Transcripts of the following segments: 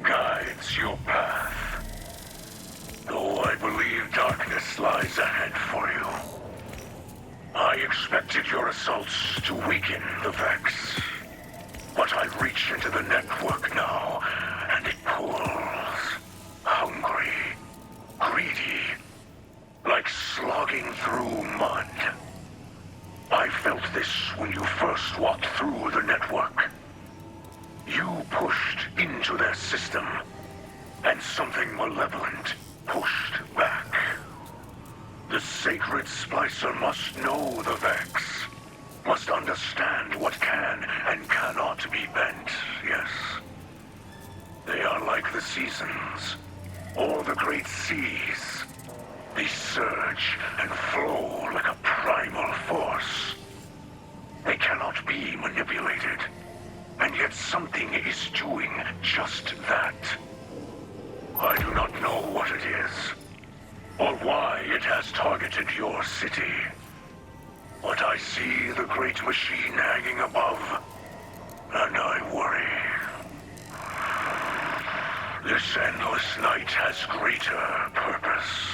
guides your path. Though I believe darkness lies ahead for you. I expected your assaults to weaken the Vex. But I reach into the network now, and it pulls. Hungry, greedy, like slogging through mud. I felt this when you first walked through the network. You pushed into their system, and something malevolent pushed back. The sacred Splicer must know the Vex, must understand what can and cannot be bent, yes. They are like the seasons, or the great seas. They surge and flow like a primal force. They cannot be manipulated, and yet something is doing just that. I do not know what it is, or why it has targeted your city. But I see the great machine hanging above, and I worry. This endless night has greater purpose.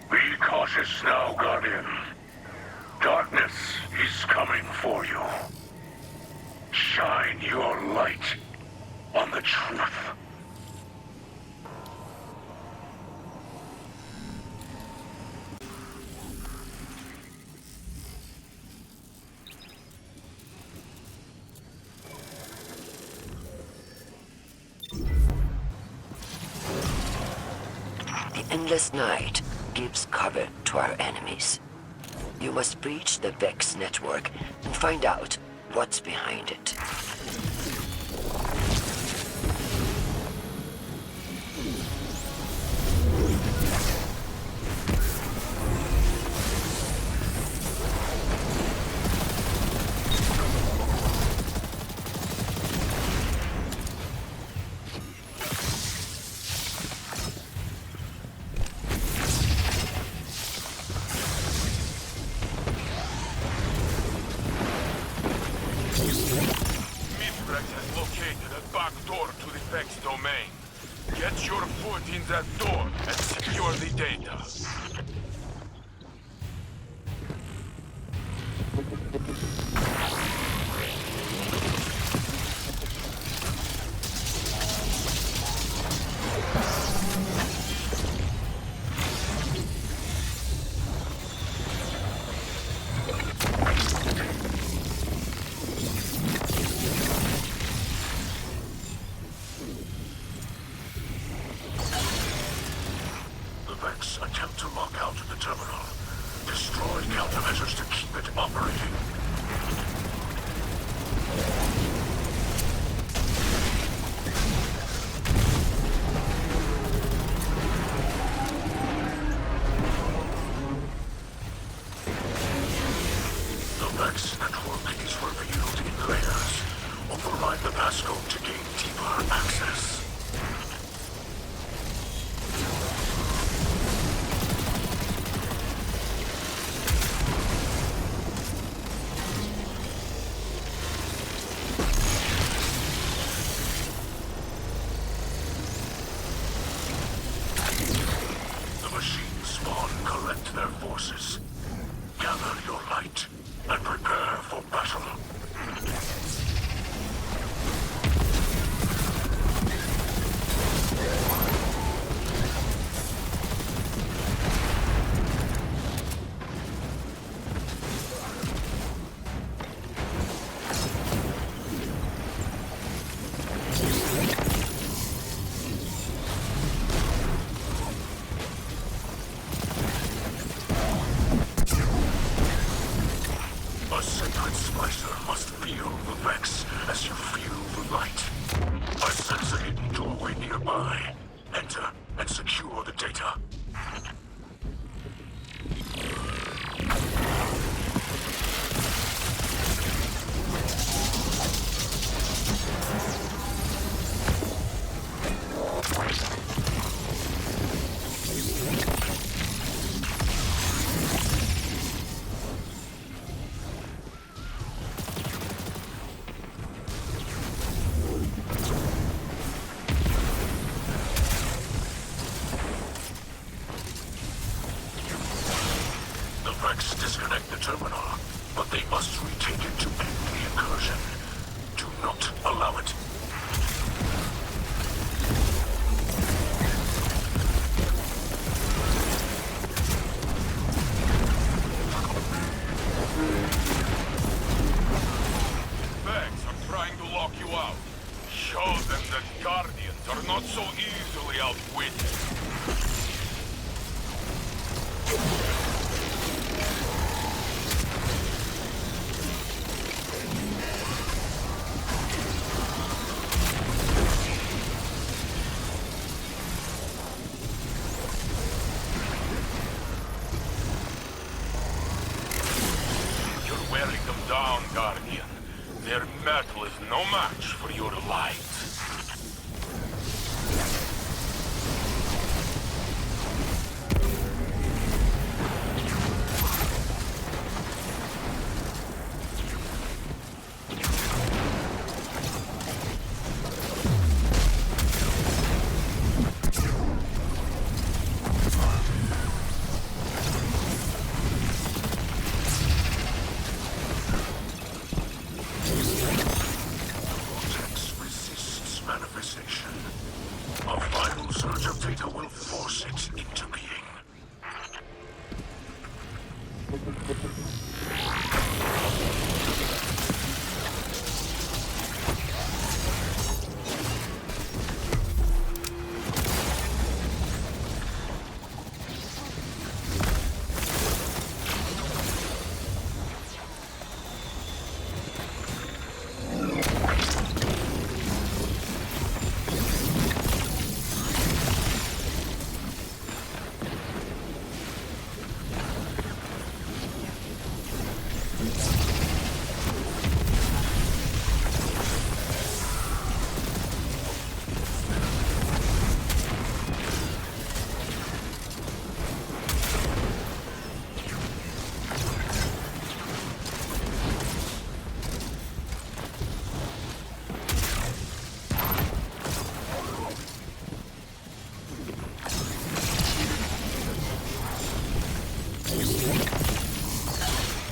Be cautious now, Guardian. Darkness is coming for you. Shine your light on the truth. The endless night gives cover to our enemies. You must breach the Vex network and find out what's behind it. Mithrax has located a back door to the Vex domain. Get your foot in that door and secure the data. Attempt to lock out the terminal. Destroy countermeasures to keep it operating. The Vex network is revealed in layers. Override the passcode to gain deeper access. Their forces. Gather your light and prepare for battle. A sacred Splicer must feel the Vex as you feel the light. I sense a hidden doorway nearby. Enter and secure the data. Mithrax disconnect the terminal, but they must retake it to end the incursion. Do not allow it. Vex are trying to lock you out. Show them that Guardians are not so easily outwitted. You're wearing them down, Guardian. Their metal is no match for your light. Vortex resists manifestation. A final surge of data will force it into being.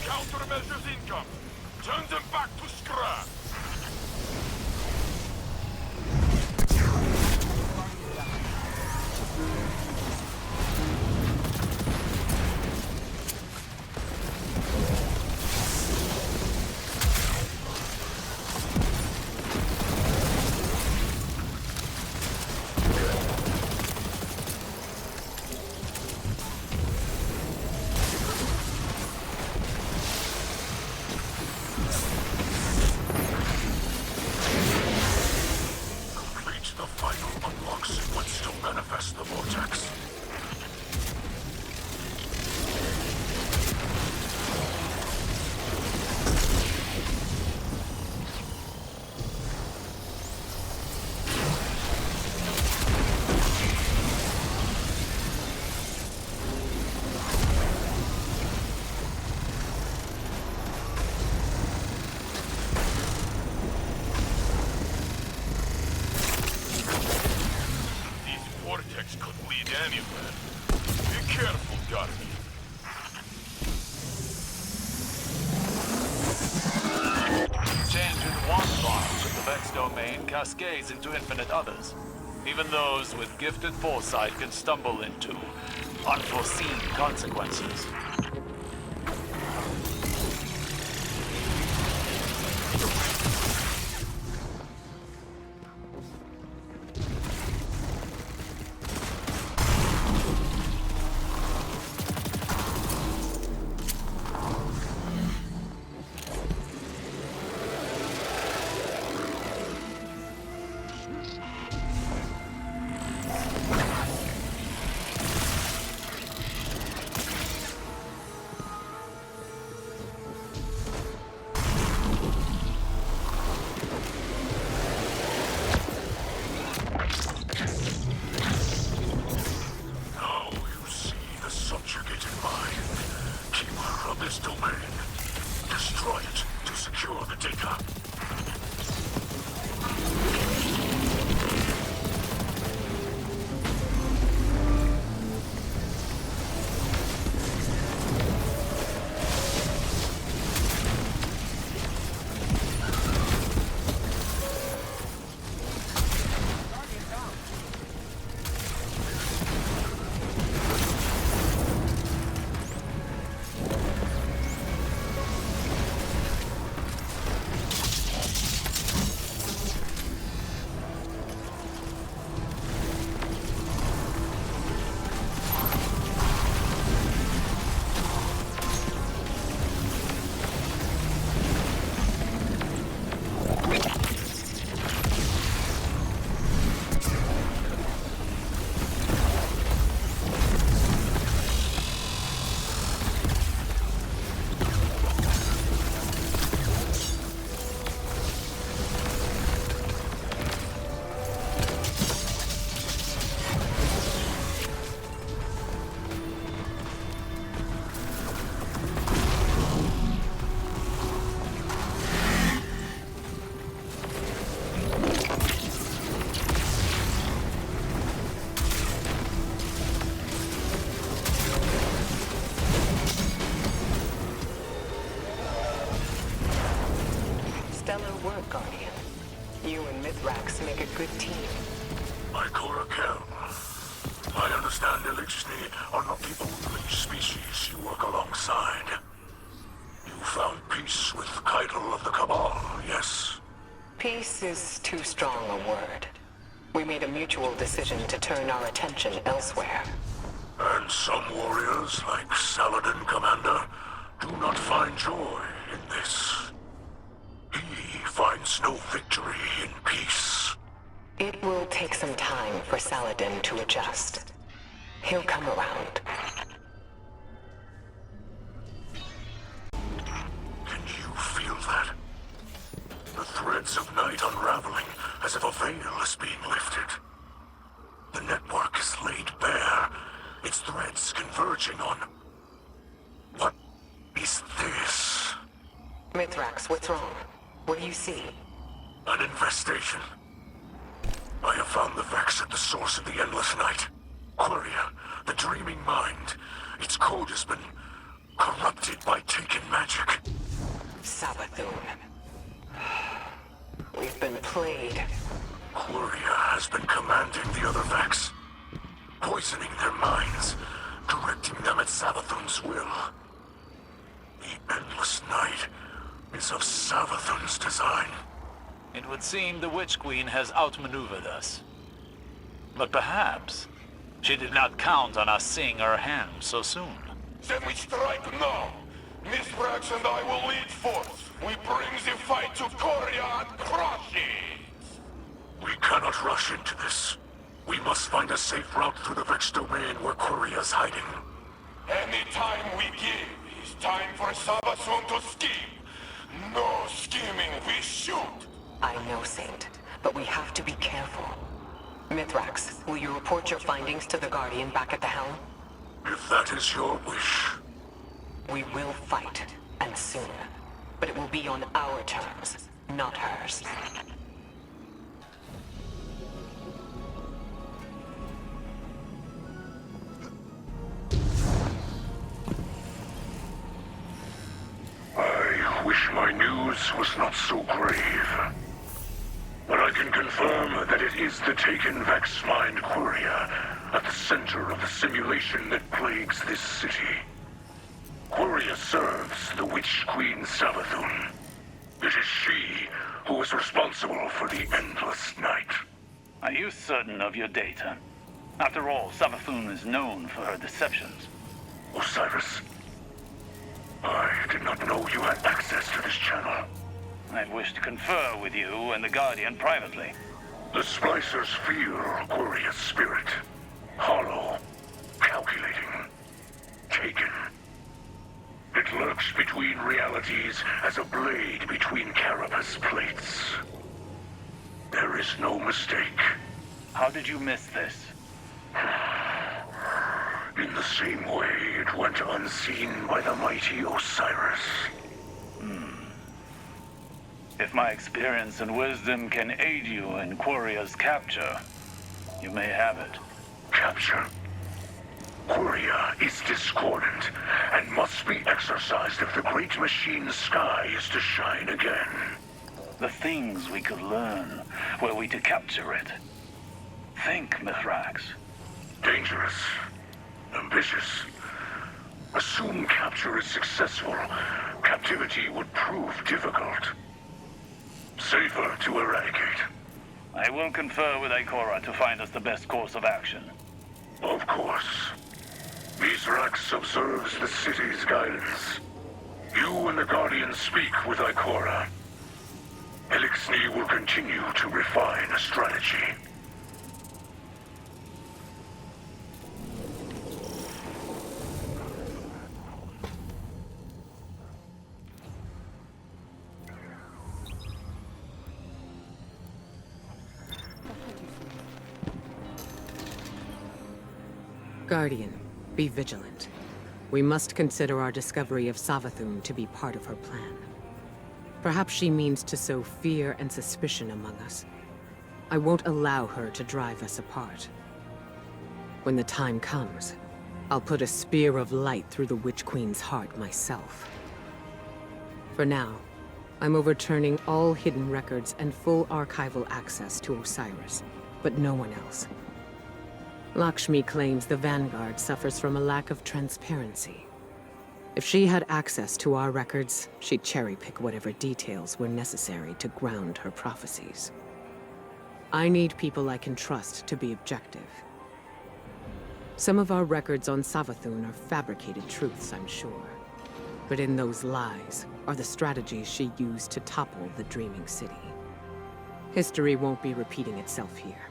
Countermeasures income. Turn them back to scrap. Complete the final unlock sequence to manifest the vortex. These vortex could lead anywhere. Be careful, Guardian. Change in one branch of the Vex domain cascades into infinite others. Even those with gifted foresight can stumble into unforeseen consequences. Now you see the subjugated mind. Keeper of this domain. Destroy it to secure the data. Stellar work, Guardian. You and Mithrax make a good team. Ikora Kel. I understand Laksmi are not the only species you work alongside. You found peace with Keitel of the Cabal, yes? Peace is too strong a word. We made a mutual decision to turn our attention elsewhere. And some warriors, like Saladin Commander, do not find joy in this. He finds no victory in peace. It will take some time for Saladin to adjust. He'll come around. Can you feel that? The threads of night unraveling as if a veil is being lifted. The network is laid bare, its threads converging on... What is this? Mithrax, what's wrong? What do you see? An infestation. I have found the Vex at the source of the endless night. Quria, the dreaming mind. Its code has been corrupted by taken magic. Savathun. We've been played. Quria has been commanding the other Vex, poisoning their minds, directing them at Savathun's will. The endless night is of Savathun's design. It would seem the Witch Queen has outmaneuvered us. But perhaps she did not count on us seeing her hand so soon. Then we strike now. Mithrax and I will lead forth. We bring the fight to Korea and crush it. We cannot rush into this. We must find a safe route through the Vex domain where Quria is hiding. Any time we give is time for Savathun to scheme. No scheming, we shoot. I know, Saint, but we have to be careful. Mithrax, will you report your findings to the Guardian back at the helm? If that is your wish. We will fight, and soon. But it will be on our terms, not hers. I wish my news was not so grave. But I can confirm that it is the taken Vex mind Quria at the center of the simulation that plagues this city. Quria serves the Witch Queen Savathun. It is she who is responsible for the endless night. Are you certain of your data? After all, Savathun is known for her deceptions. Osiris, I did not know you had access to this channel. I wish to confer with you and the Guardian privately. The Splicers feel Quiria's spirit. Hollow, calculating, taken. It lurks between realities as a blade between carapace plates. There is no mistake. How did you miss this? In the same way it went unseen by the mighty Osiris. If my experience and wisdom can aid you in Quiria's capture, you may have it. Capture? Quria is discordant and must be exorcised if the great machine's sky is to shine again. The things we could learn were we to capture it. Think, Mithrax. Dangerous. Ambitious. Assume capture is successful, captivity would prove difficult. Safer to eradicate. I will confer with Ikora to find us the best course of action. Of course. Mithrax observes the city's guidance. You and the Guardian speak with Ikora. Laksmi will continue to refine a strategy. Guardian, be vigilant. We must consider our discovery of Savathun to be part of her plan. Perhaps she means to sow fear and suspicion among us. I won't allow her to drive us apart. When the time comes, I'll put a spear of light through the Witch Queen's heart myself. For now, I'm overturning all hidden records and full archival access to Osiris, but no one else. Lakshmi claims the Vanguard suffers from a lack of transparency. If she had access to our records, she'd cherry-pick whatever details were necessary to ground her prophecies. I need people I can trust to be objective. Some of our records on Savathun are fabricated truths, I'm sure. But in those lies are the strategies she used to topple the Dreaming City. History won't be repeating itself here.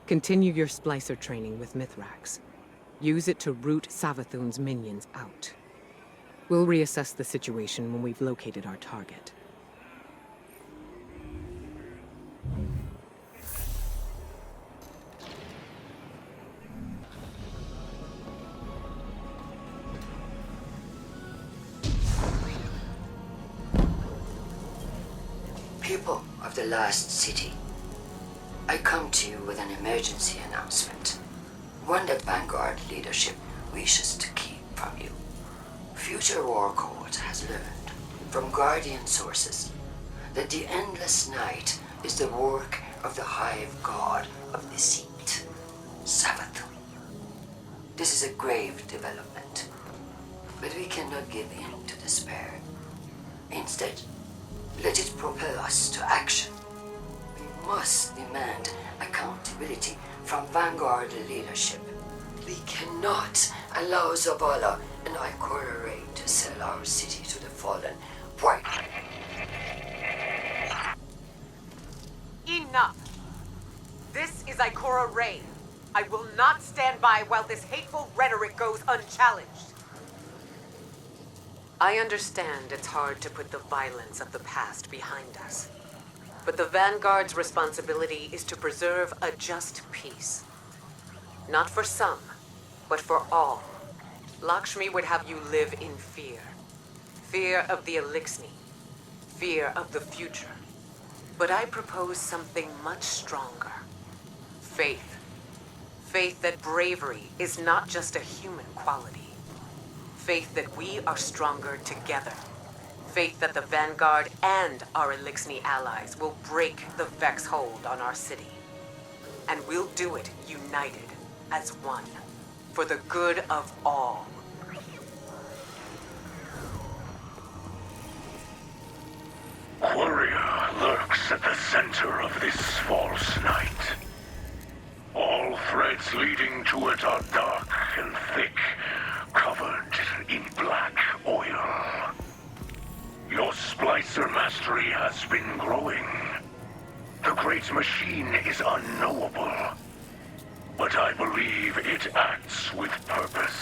Continue your Splicer training with Mithrax. Use it to root Savathun's minions out. We'll reassess the situation when we've located our target. People of the Last City, I come to you with an emergency announcement. One that Vanguard leadership wishes to keep from you. Future War Court has learned from Guardian sources that the Endless Night is the work of the Hive God of Deceit, Savathun. This is a grave development, but we cannot give in to despair. Instead, let it propel us to action. We must demand accountability from Vanguard leadership. We cannot allow Zavala and Ikora Ray to sell our city to the fallen. Why? Enough! This is Ikora Ray. I will not stand by while this hateful rhetoric goes unchallenged. I understand it's hard to put the violence of the past behind us. But the Vanguard's responsibility is to preserve a just peace. Not for some, but for all. Lakshmi would have you live in fear. Fear of the Elixni. Fear of the future. But I propose something much stronger. Faith. Faith that bravery is not just a human quality. Faith that we are stronger together. Faith that the Vanguard and our Elixni allies will break the Vex hold on our city. And we'll do it united, as one, for the good of all. Warrior lurks at the center of this false night. All threads leading to it are dark and thick, covered in black oil. Your Splicer mastery has been growing. The great machine is unknowable, but I believe it acts with purpose.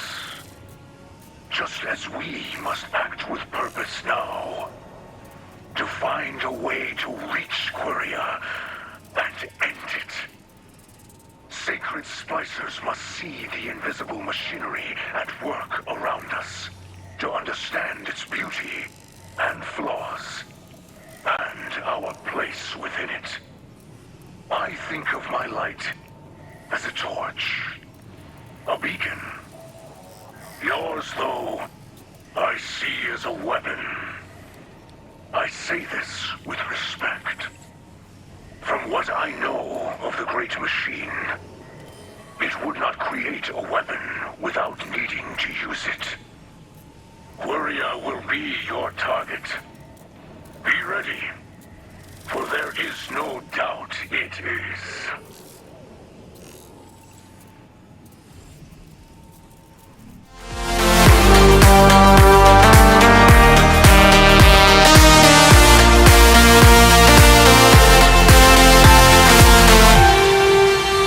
Just as we must act with purpose now, to find a way to reach Queria and end it. Sacred Splicers must see the invisible machinery at work around us, to understand its beauty and flaws, and our place within it. I think of my light as a torch, a beacon. Yours, though, I see as a weapon. I say this with respect. From what I know of the Great Machine, it would not create a weapon without needing to use it. Queria will be your target. Be ready, for there is no doubt it is.